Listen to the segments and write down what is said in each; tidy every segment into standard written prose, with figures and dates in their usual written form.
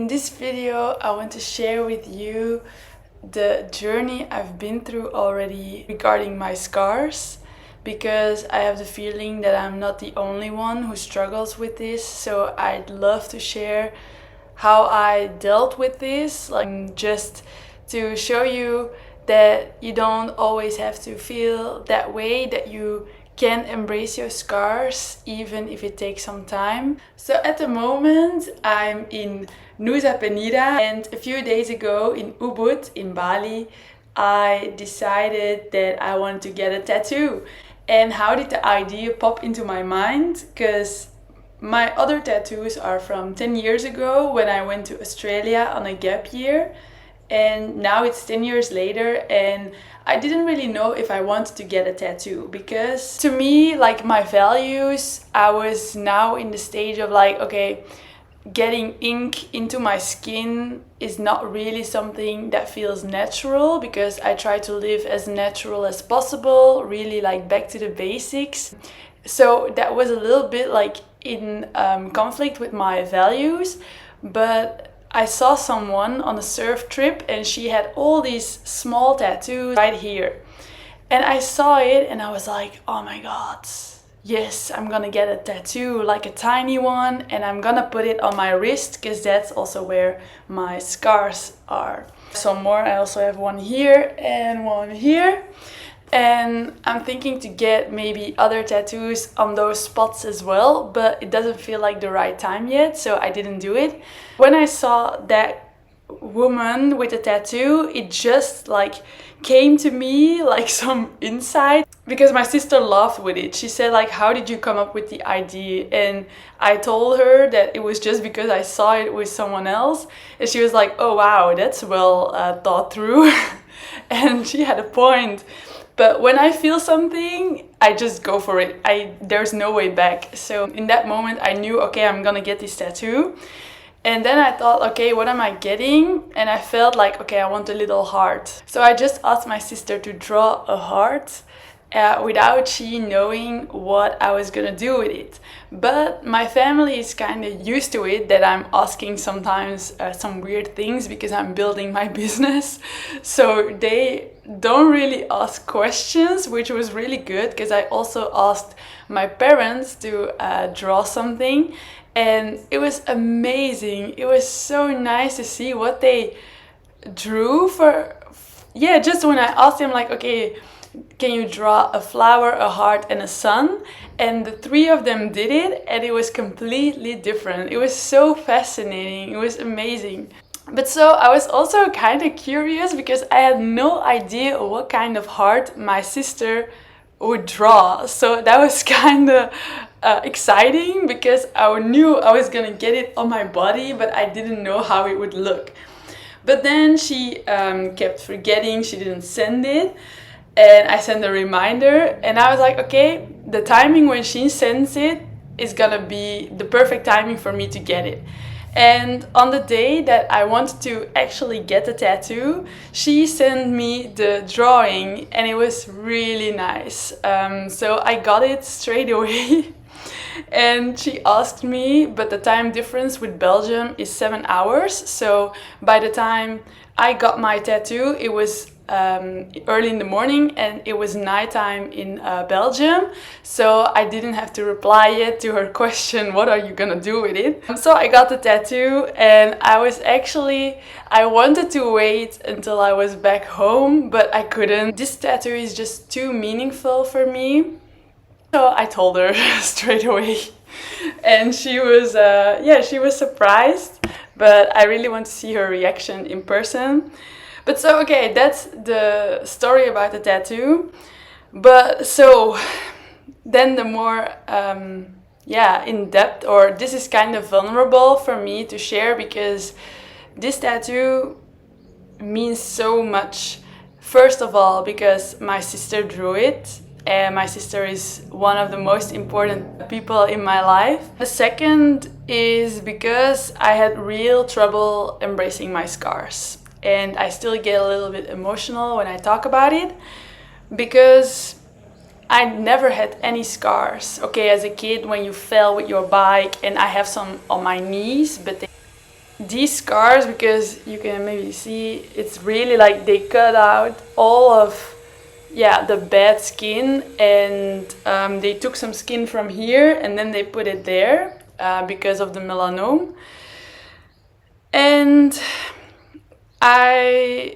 In this video, I want to share with you the journey I've been through already regarding my scars, because I have the feeling that I'm not the only one who struggles with this. So I'd love to share how I dealt with this, like just to show you that you don't always have to feel that way, that you can embrace your scars even if it takes some time. So at the moment I'm in Nusa Penida, and a few days ago in Ubud in Bali I decided that I wanted to get a tattoo. And how did the idea pop into my mind? Because my other tattoos are from 10 years ago when I went to Australia on a gap year, and now it's 10 years later and I didn't really know if I wanted to get a tattoo, because to me, like, my values, I was now in the stage of like, okay, getting ink into my skin is not really something that feels natural, because I try to live as natural as possible, really like back to the basics. So that was a little bit like in conflict with my values. But I saw someone on a surf trip and she had all these small tattoos right here. And I saw it and I was like, oh my god, yes, I'm gonna get a tattoo, like a tiny one, and I'm gonna put it on my wrist because that's also where my scars are. Some more, I also have one here and one here. And I'm thinking to get maybe other tattoos on those spots as well, but it doesn't feel like the right time yet, so I didn't do it. When I saw that woman with a tattoo, it just like came to me like some insight, because my sister laughed with it. She said like, how did you come up with the idea? And I told her that it was just because I saw it with someone else, and she was like, oh wow, that's well thought through. And she had a point. But when I feel something, I just go for it. There's no way back. So in that moment I knew, okay, I'm gonna get this tattoo. And then I thought, okay, what am I getting? And I felt like, okay, I want a little heart. So I just asked my sister to draw a heart without she knowing what I was gonna do with it. But my family is kind of used to it, that I'm asking sometimes some weird things because I'm building my business. So they don't really ask questions, which was really good, because I also asked my parents to draw something. And it was amazing. It was so nice to see what they drew for, yeah, just when I asked them like, okay, can you draw a flower, a heart and a sun? And the three of them did it, and it was completely different. It was so fascinating. It was amazing. But so I was also kind of curious, because I had no idea what kind of heart my sister would draw. So that was kind of exciting, because I knew I was gonna get it on my body, but I didn't know how it would look. But then she kept forgetting, she didn't send it, and I sent a reminder, and I was like, okay, the timing when she sends it is gonna be the perfect timing for me to get it. And on the day that I wanted to actually get the tattoo, she sent me the drawing, and it was really nice. So I got it straight away. And she asked me, but the time difference with Belgium is 7 hours. So by the time I got my tattoo, it was early in the morning, and it was nighttime in Belgium. So I didn't have to reply yet to her question, what are you gonna do with it? So I got the tattoo, and I wanted to wait until I was back home, but I couldn't. This tattoo is just too meaningful for me. So I told her straight away, and she was surprised, but I really want to see her reaction in person. But so, okay, that's the story about the tattoo. But so then the more in depth, or this is kind of vulnerable for me to share, because this tattoo means so much. First of all, because my sister drew it, and my sister is one of the most important people in my life. The second is because I had real trouble embracing my scars, and I still get a little bit emotional when I talk about it, because I never had any scars. Okay, as a kid when you fell with your bike, and I have some on my knees, but these scars, because you can maybe see, it's really like they cut out all of the bad skin, and they took some skin from here and then they put it there because of the melanoma. And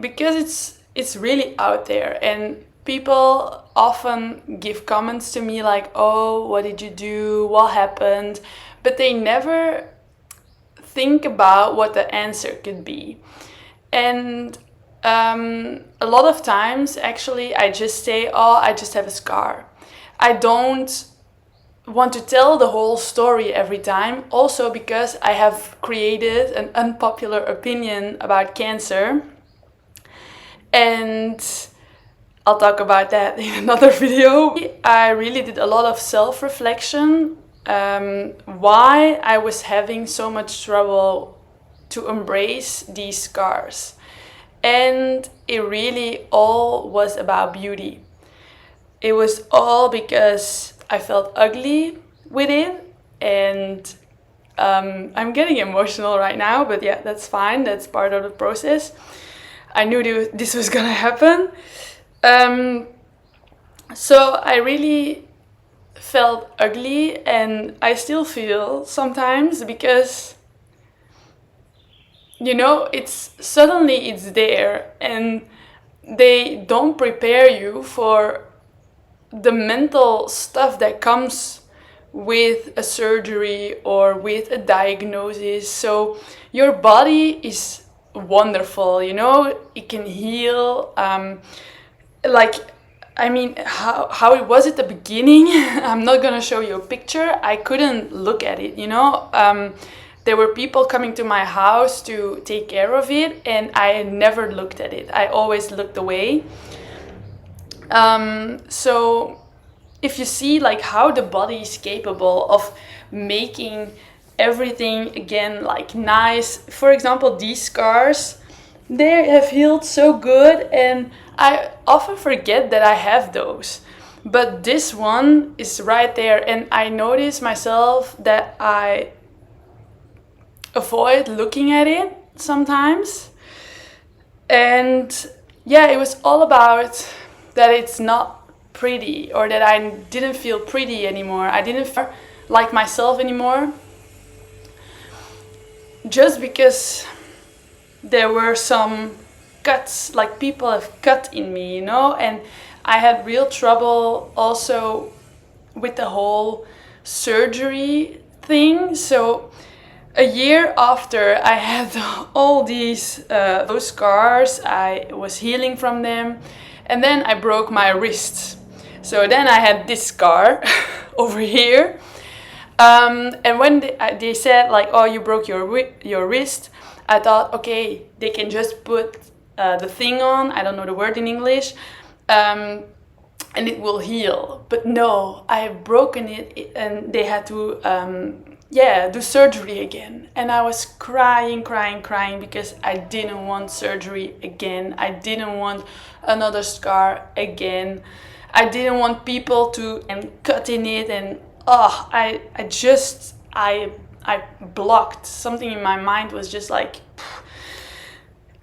because it's really out there, and people often give comments to me like, oh, what did you do, what happened, but they never think about what the answer could be. And a lot of times actually I just say, oh, I just have a scar. I don't want to tell the whole story every time, also because I have created an unpopular opinion about cancer, and I'll talk about that in another video. I really did a lot of self-reflection, why I was having so much trouble to embrace these scars. And it really all was about beauty. It was all because I felt ugly with it, and I'm getting emotional right now, but yeah, that's fine, that's part of the process. I knew this was gonna happen. So I really felt ugly, and I still feel sometimes, because you know, it's there, and they don't prepare you for the mental stuff that comes with a surgery or with a diagnosis. So your body is wonderful, you know, it can heal. How it was at the beginning, I'm not gonna show you a picture. I couldn't look at it, you know. There were people coming to my house to take care of it, and I never looked at it. I always looked away. So if you see like how the body is capable of making everything again like nice, for example, these scars, they have healed so good, and I often forget that I have those. But this one is right there, and I notice myself that I avoid looking at it sometimes. And yeah, it was all about that it's not pretty, or that I didn't feel pretty anymore. I didn't feel like myself anymore, just because there were some cuts, like people have cut in me, you know. And I had real trouble also with the whole surgery thing. So a year after I had all those scars, I was healing from them, and then I broke my wrist. So then I had this scar over here, and when they said like, oh, you broke your wrist, I thought, okay, they can just put the thing on, I don't know the word in English, and it will heal. But no, I have broken it, and they had to do surgery again. And I was crying because I didn't want surgery again. I didn't want another scar again. I didn't want people to cut in it, and I blocked. Something in my mind was just like,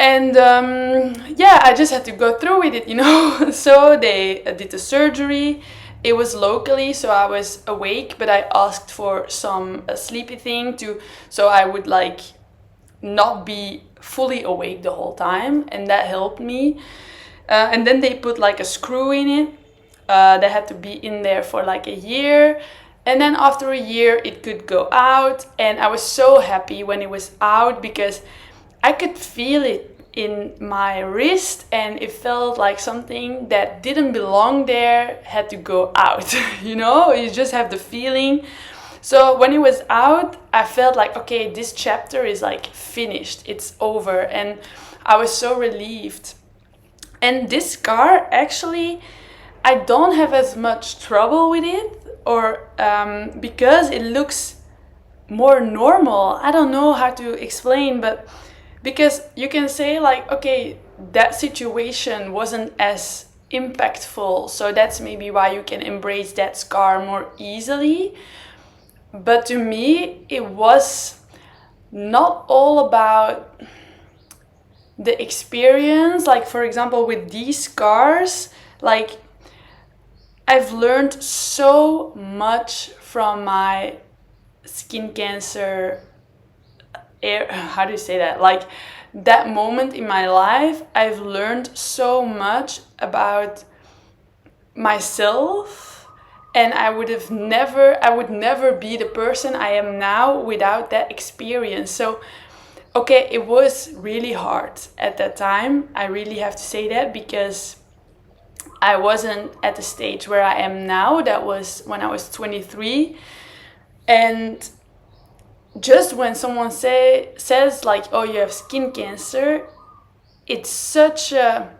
and I just had to go through with it, you know. So they did the surgery. It was locally, so I was awake, but I asked for some sleepy thing so I would like not be fully awake the whole time, and that helped me. And then they put like a screw in it. That had to be in there for like a year, and then after a year it could go out. And I was so happy when it was out, because I could feel it in my wrist, and it felt like something that didn't belong there had to go out. You know, you just have the feeling. So when it was out, I felt like, okay, this chapter is like finished, it's over, and I was so relieved. And this scar, actually, I don't have as much trouble with it, or because it looks more normal. I don't know how to explain, but because you can say like, okay, that situation wasn't as impactful, so that's maybe why you can embrace that scar more easily. But to me, it was not all about the experience. Like, for example, with these scars, like, I've learned so much from my skin cancer, how do you say that? Like, that moment in my life, I've learned so much about myself, and I would never be the person I am now without that experience. So, okay, it was really hard at that time. I really have to say that, because I wasn't at the stage where I am now. That was when I was 23. And just when someone says like, oh, you have skin cancer, it's such a...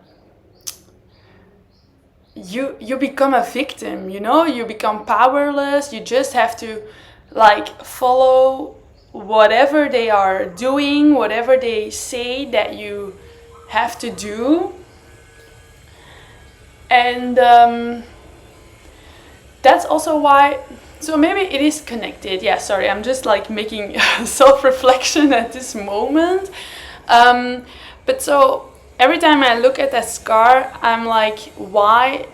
You become a victim, you know? You become powerless. You just have to like follow whatever they are doing, whatever they say that you have to do. And that's also why, so maybe it is connected. Yeah, sorry, I'm just like making self-reflection at this moment. But so every time I look at that scar, I'm like, why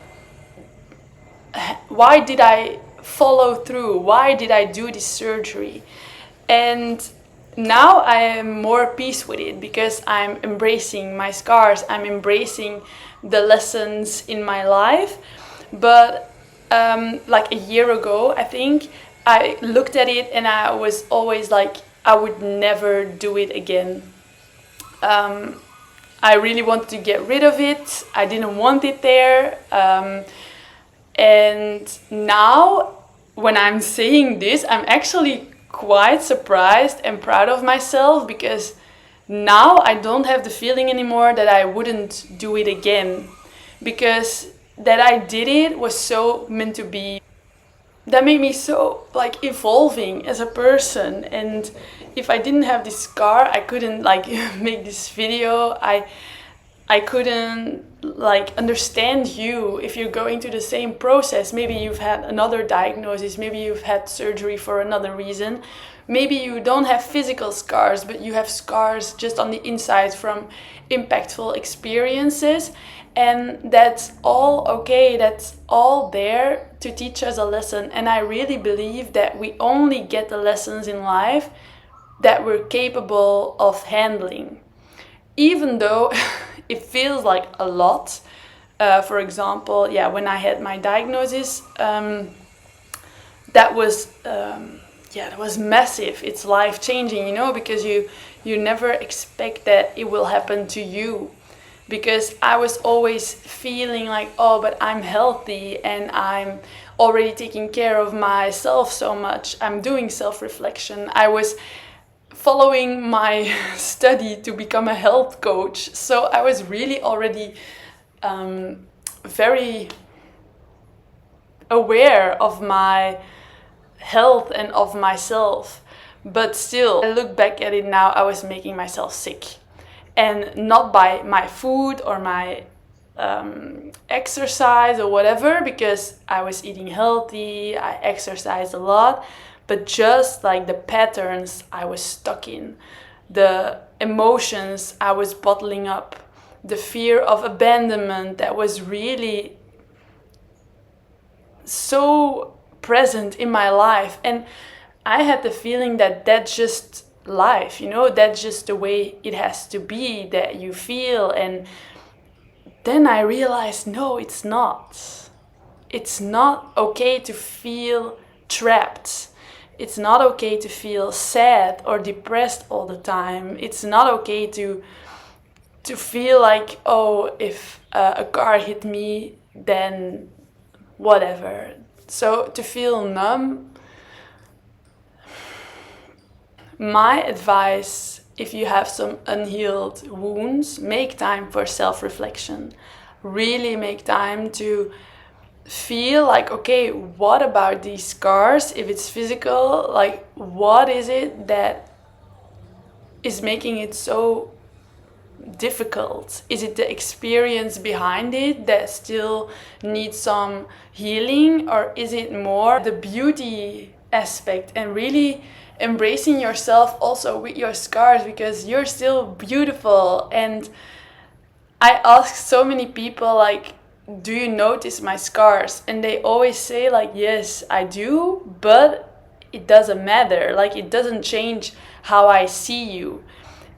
did I follow through? Why did I do this surgery? And now I am more at peace with it, because I'm embracing my scars. I'm embracing the lessons in my life. But like a year ago, I think, I looked at it and I was always like, I would never do it again. I really wanted to get rid of it. I didn't want it there. And now, when I'm saying this, I'm actually quite surprised and proud of myself, because now I don't have the feeling anymore that I wouldn't do it again, because that I did it was so meant to be. That made me so like evolving as a person. And if I didn't have this scar, I couldn't like make this video. I couldn't like understand you if you're going through the same process. Maybe you've had another diagnosis, maybe you've had surgery for another reason. Maybe you don't have physical scars, but you have scars just on the inside from impactful experiences. And that's all okay, that's all there to teach us a lesson. And I really believe that we only get the lessons in life that we're capable of handling. Even though it feels like a lot. For example, yeah, when I had my diagnosis, that was massive. It's life-changing, you know, because you never expect that it will happen to you. Because I was always feeling like, oh, but I'm healthy and I'm already taking care of myself so much. I'm doing self-reflection. I was following my study to become a health coach. So I was really already very aware of my health and of myself. But still, I look back at it now, I was making myself sick. And not by my food or my exercise or whatever, because I was eating healthy, I exercised a lot, but just like the patterns I was stuck in, the emotions I was bottling up, the fear of abandonment that was really so present in my life. And I had the feeling that that's just life, you know, that's just the way it has to be, that you feel. And then I realized, no, it's not. It's not okay to feel trapped. It's not okay to feel sad or depressed all the time. It's not okay to feel like, oh, if a car hit me, then whatever. So to feel numb. My advice, if you have some unhealed wounds, make time for self-reflection. Really make time to feel like, okay, what about these scars? If it's physical, like, what is it that is making it so difficult? Is it the experience behind it that still needs some healing? Or is it more the beauty aspect and really embracing yourself also with your scars, because you're still beautiful. And I ask so many people, like, do you notice my scars? And they always say, like, yes, I do, but it doesn't matter. Like, it doesn't change how I see you.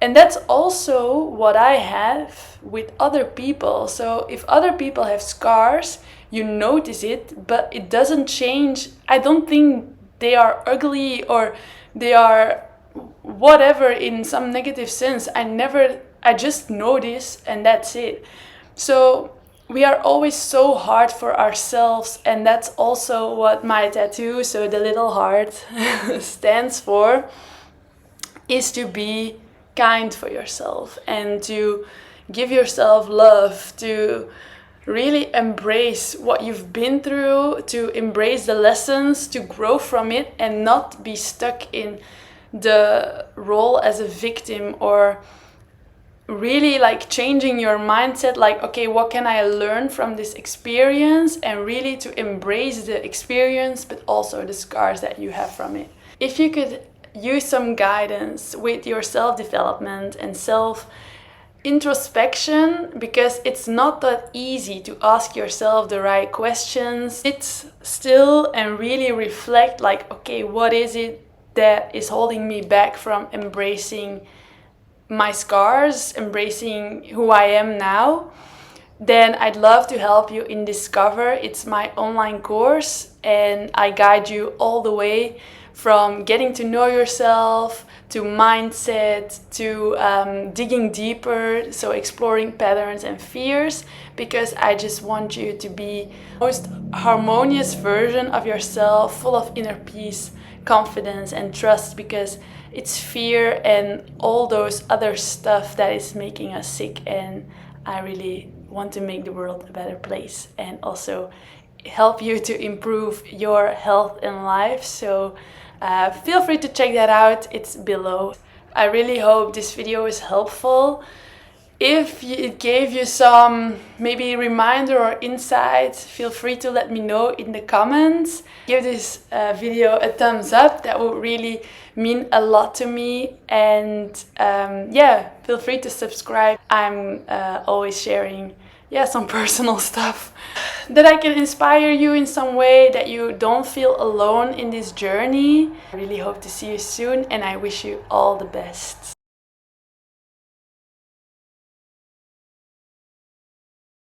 And that's also what I have with other people. So if other people have scars, you notice it, but it doesn't change. I don't think they are ugly or they are whatever in some negative sense. I just notice and that's it. So we are always so hard for ourselves, and that's also what my tattoo, so the little heart, stands for, is to be kind for yourself and to give yourself love, to really embrace what you've been through, to embrace the lessons, to grow from it, and not be stuck in the role as a victim, or really like changing your mindset, like, okay, what can I learn from this experience, and really to embrace the experience but also the scars that you have from it. If you could use some guidance with your self-development and self-introspection, because it's not that easy to ask yourself the right questions, sit still and really reflect, like, okay, what is it that is holding me back from embracing my scars, embracing who I am now, then I'd love to help you in Discover. It's my online course, and I guide you all the way from getting to know yourself, to mindset, to digging deeper, so exploring patterns and fears, because I just want you to be the most harmonious version of yourself, full of inner peace, confidence and trust, because it's fear and all those other stuff that is making us sick. And I really want to make the world a better place and also help you to improve your health and life. So feel free to check that out, it's below. I really hope this video is helpful. If it gave you some maybe reminder or insight, feel free to let me know in the comments. Give this video a thumbs up, that would really mean a lot to me. And yeah, feel free to subscribe. I'm always sharing some personal stuff that I can inspire you in some way, that you don't feel alone in this journey. I really hope to see you soon, and I wish you all the best.